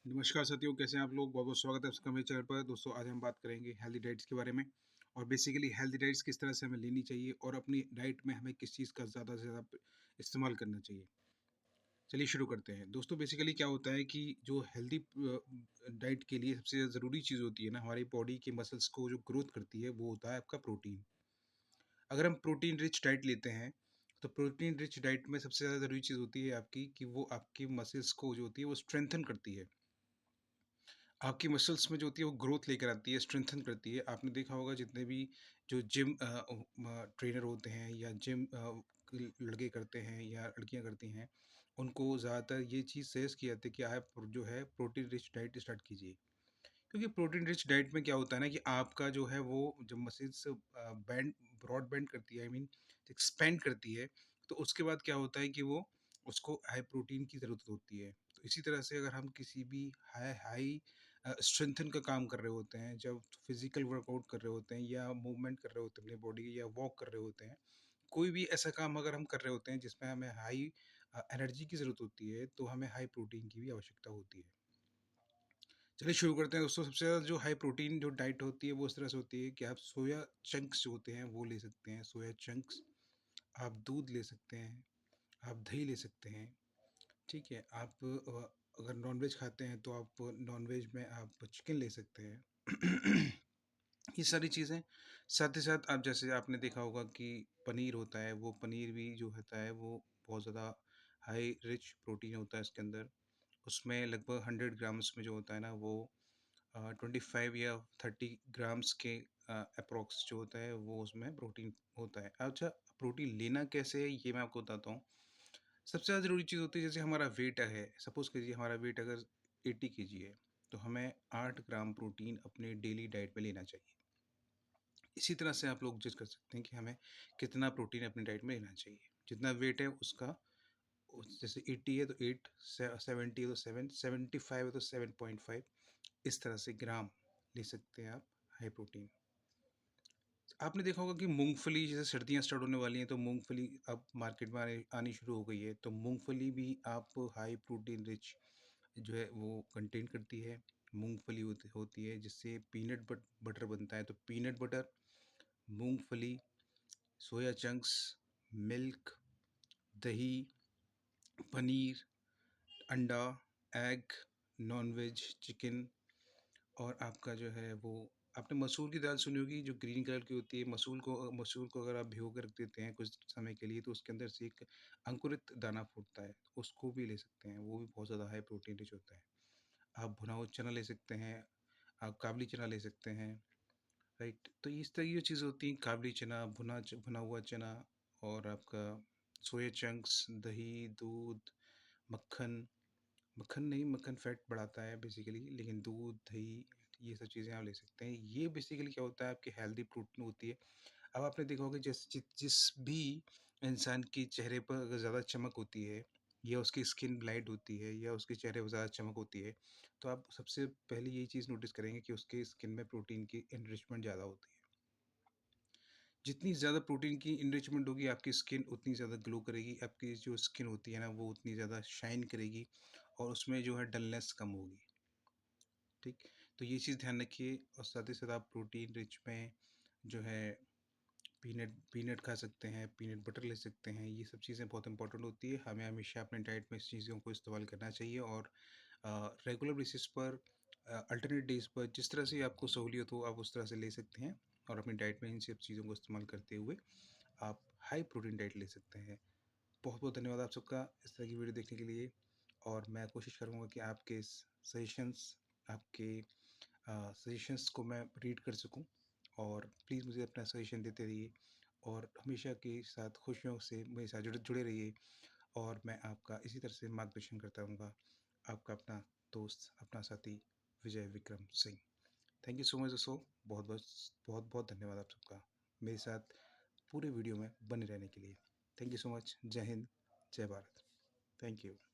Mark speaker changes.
Speaker 1: नमस्कार साथियों, कैसे हैं आप लोग? बहुत-बहुत स्वागत है आपका मेरे चैनल पर। दोस्तों, आज हम बात करेंगे हेल्दी डाइट्स के बारे में और बेसिकली हेल्दी डाइट्स किस तरह से हमें लेनी चाहिए और अपनी डाइट में हमें किस चीज़ का ज़्यादा से ज़्यादा इस्तेमाल करना चाहिए। चलिए शुरू करते हैं। दोस्तों, बेसिकली क्या होता है कि जो हेल्दी डाइट के लिए सबसे ज़रूरी चीज़ होती है ना, हमारी बॉडी के मसल्स को जो ग्रोथ करती है, वो होता है आपका प्रोटीन। अगर हम प्रोटीन रिच डाइट लेते हैं, तो प्रोटीन रिच डाइट में सबसे ज़्यादा ज़रूरी चीज़ होती है आपकी कि वो आपकी मसल्स को जो होती है, वो स्ट्रेंथन करती है। आपकी मसल्स में जो होती है वो ग्रोथ लेकर आती है, स्ट्रेंथन करती है। आपने देखा होगा जितने भी जो जिम ट्रेनर होते हैं या जिम लड़के करते हैं या लड़कियां करती हैं, उनको ज़्यादातर ये चीज़ सजेस्ट की जाती है कि आप जो है प्रोटीन रिच डाइट स्टार्ट कीजिए। क्योंकि प्रोटीन रिच डाइट में क्या होता है ना कि आपका जो है वो जब मसल्स बैंड ब्रॉड बैंड करती है, आई मीन एक्सपेंड करती है, तो उसके बाद क्या होता है कि वो उसको हाई प्रोटीन की ज़रूरत होती है। तो इसी तरह से अगर हम किसी भी हाई हाई स्ट्रेंथन का काम कर रहे होते हैं, जब फिजिकल वर्कआउट कर रहे होते हैं या मूवमेंट कर रहे होते हैं अपनी बॉडी की या वॉक कर रहे होते हैं, कोई भी ऐसा काम अगर हम कर रहे होते हैं जिसमें हमें हाई एनर्जी की ज़रूरत होती है, तो हमें हाई प्रोटीन की भी आवश्यकता होती है। चलिए शुरू करते हैं दोस्तों। सबसे ज़्यादा जो हाई प्रोटीन जो डाइट होती है वो इस तरह से होती है कि आप सोया चंक्स जो होते हैं वो ले सकते हैं, सोया चंक्स। आप दूध ले सकते हैं, आप दही ले सकते हैं, ठीक है। आप अगर नॉनवेज खाते हैं तो आप नॉनवेज में आप चिकन ले सकते हैं। ये सारी चीज़ें, साथ ही साथ आप जैसे आपने देखा होगा कि पनीर होता है, वो पनीर भी जो होता है वो बहुत ज़्यादा हाई रिच प्रोटीन होता है इसके अंदर। उसमें लगभग 100 ग्राम्स में जो होता है ना वो 25 या 30 ग्राम्स के अप्रॉक्स जो होता है वो उसमें प्रोटीन होता है। अच्छा, प्रोटीन लेना कैसे है ये मैं आपको बताता हूँ। सबसे ज़्यादा ज़रूरी चीज़ होती है, जैसे हमारा वेट है, सपोज़ कीजिए हमारा वेट अगर 80 केजी है, तो हमें 8 ग्राम प्रोटीन अपने डेली डाइट में लेना चाहिए। इसी तरह से आप लोग जज कर सकते हैं कि हमें कितना प्रोटीन अपनी डाइट में लेना चाहिए। जितना वेट है उसका जैसे 80 है तो 8, 70 है तो 7, 75 है तो 7.5, इस तरह से ग्राम ले सकते हैं आप हाई प्रोटीन। आपने देखा होगा कि मूंगफली, जैसे सर्दियां स्टार्ट होने वाली हैं तो मूंगफली अब मार्केट में आनी शुरू हो गई है, तो मूंगफली भी आप हाई प्रोटीन रिच जो है वो कंटेन करती है। मूंगफली होती है जिससे पीनट बटर बनता है, तो पीनट बटर, मूंगफली, सोया चंक्स, मिल्क, दही, पनीर, अंडा, एग, नॉन-वेज, चिकन, और आपका जो है वो आपने मसूर की दाल सुनी होगी जो ग्रीन कलर की होती है। मसूर को अगर आप भिगो के रख देते हैं कुछ समय के लिए, तो उसके अंदर से एक अंकुरित दाना फूटता है, उसको भी ले सकते हैं। वो भी बहुत ज़्यादा हाई प्रोटीन रिच होता है। आप भुना हुआ चना ले सकते हैं, आप काबुली चना ले सकते हैं, राइट। तो इस तरह की जो चीज़ होती हैं, काबुली चना, भुना हुआ चना, और आपका सोया चंक्स, दही, दूध, मक्खन, मक्खन नहीं, मक्खन फैट बढ़ाता है बेसिकली, लेकिन दूध, दही, ये सब चीज़ें आप ले सकते हैं। ये बेसिकली क्या होता है, आपकी हेल्दी प्रोटीन होती है। अब आपने देखा होगा जिस भी इंसान के चेहरे पर अगर ज़्यादा चमक होती है या उसकी स्किन ब्लाइट होती है या उसके चेहरे पर ज़्यादा चमक होती है, तो आप सबसे पहले यही चीज़ नोटिस करेंगे कि उसके स्किन में प्रोटीन की एनरिचमेंट ज़्यादा होती है। जितनी ज़्यादा प्रोटीन की एनरिचमेंट होगी, आपकी स्किन उतनी ज़्यादा ग्लो करेगी, आपकी जो स्किन होती है ना वो उतनी ज़्यादा शाइन करेगी और उसमें जो है डलनेस कम होगी, ठीक। तो ये चीज़ ध्यान रखिए, और साथ ही साथ आप प्रोटीन रिच में जो है पीनट पीनट खा सकते हैं, पीनट बटर ले सकते हैं। ये सब चीज़ें बहुत इंपॉर्टेंट होती है। हमें हमेशा अपने डाइट में इस चीज़ों को इस्तेमाल करना चाहिए, और रेगुलर बेसिस पर अल्टरनेट डेज़ पर जिस तरह से आपको सहूलियत हो आप उस तरह से ले सकते हैं, और अपनी डाइट में इन सब चीज़ों को इस्तेमाल करते हुए आप हाई प्रोटीन डाइट ले सकते हैं। बहुत बहुत धन्यवाद आप सबका इस तरह की वीडियो देखने के लिए, और मैं कोशिश करूँगा कि आपके सजेशंस आपके सजेशंस को मैं रीड कर सकूं, और प्लीज़ मुझे अपना सजेशन देते रहिए, और हमेशा के साथ खुशियों से मेरे साथ जुड़े जुड़े रहिए, और मैं आपका इसी तरह से मार्गदर्शन करता रहूँगा। आपका अपना दोस्त, अपना साथी, Vijay Vikram Singh. Thank you so much दोस्तों। बहुत बहुत बहुत बहुत धन्यवाद आप सबका मेरे साथ पूरे वीडियो में बने रहने के लिए। Thank you so much. जय हिंद, जय भारत। Thank you.